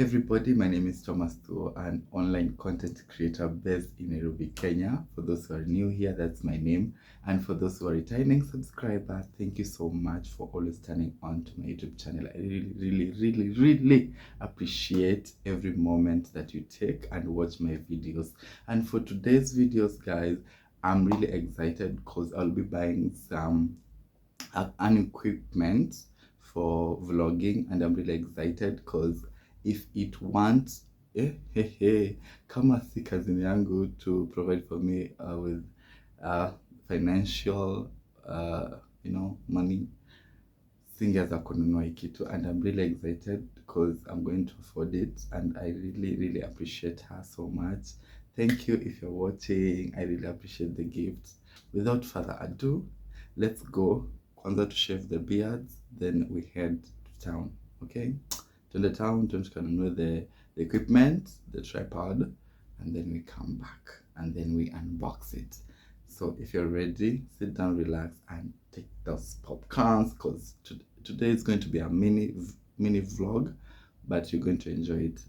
Everybody, my name is Thomas Thuo, an online content creator based in Nairobi, Kenya. For those who are new here, that's my name. And for those who are returning subscribers, thank you so much for always turning on to my YouTube channel. I really appreciate every moment that you take and watch my videos. And for today's videos, guys, I'm really excited because I'll be buying some an equipment for vlogging, and I'm really excited because if it wants kama si kazini yangu to provide for me with financial money, singeweza kununua hii kitu, and I'm really excited because I'm going to afford it, and I really appreciate her so much. Thank you if you're watching. I really appreciate the gifts. Without further ado, let's go kwanza to shave the beards, then we head to town. Okay, to the town, tunanunua the equipment, the tripod, and then we come back and then we unbox it. So if you're ready, sit down, relax, and take those popcorns, because today is going to be a mini vlog, but you're going to enjoy it.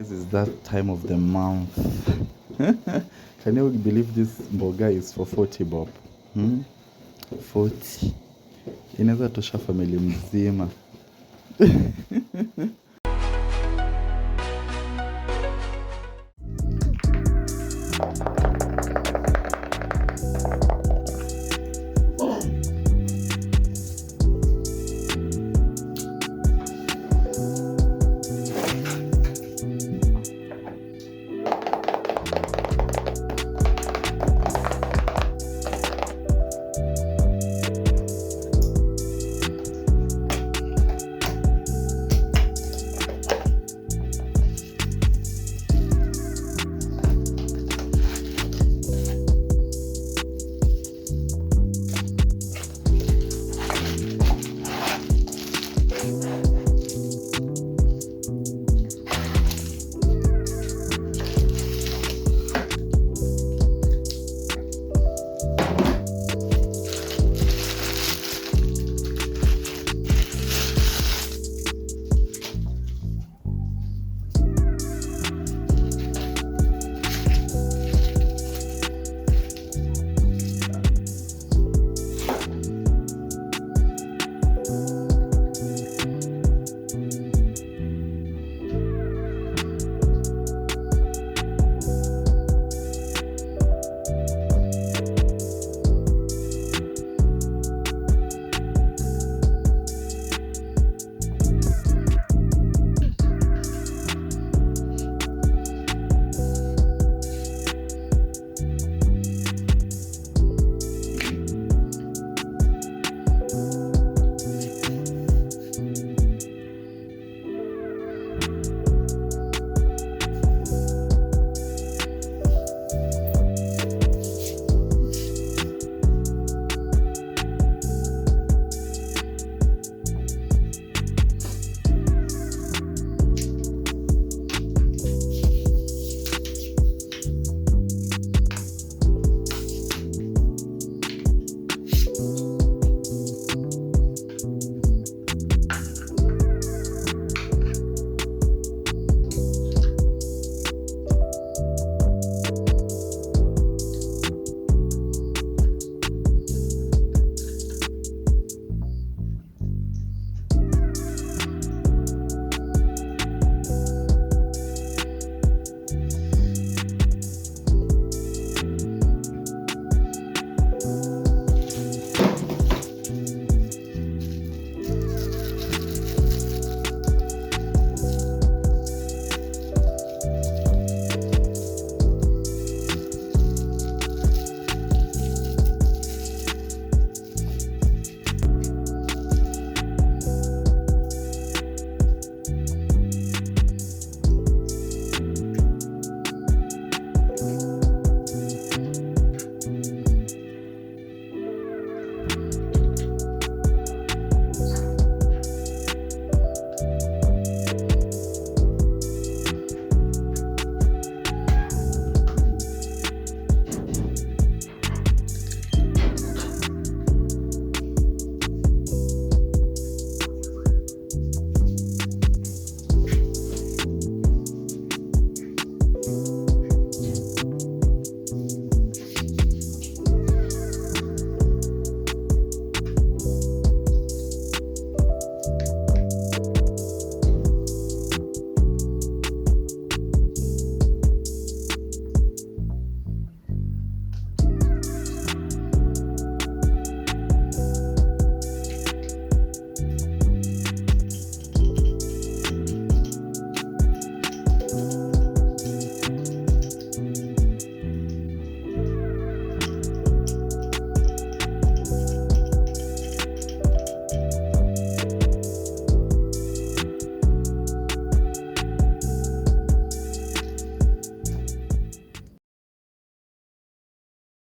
This is that time of the month. Can you believe this mboga is for 40 bob? 40. Inaweza tosha family mzima.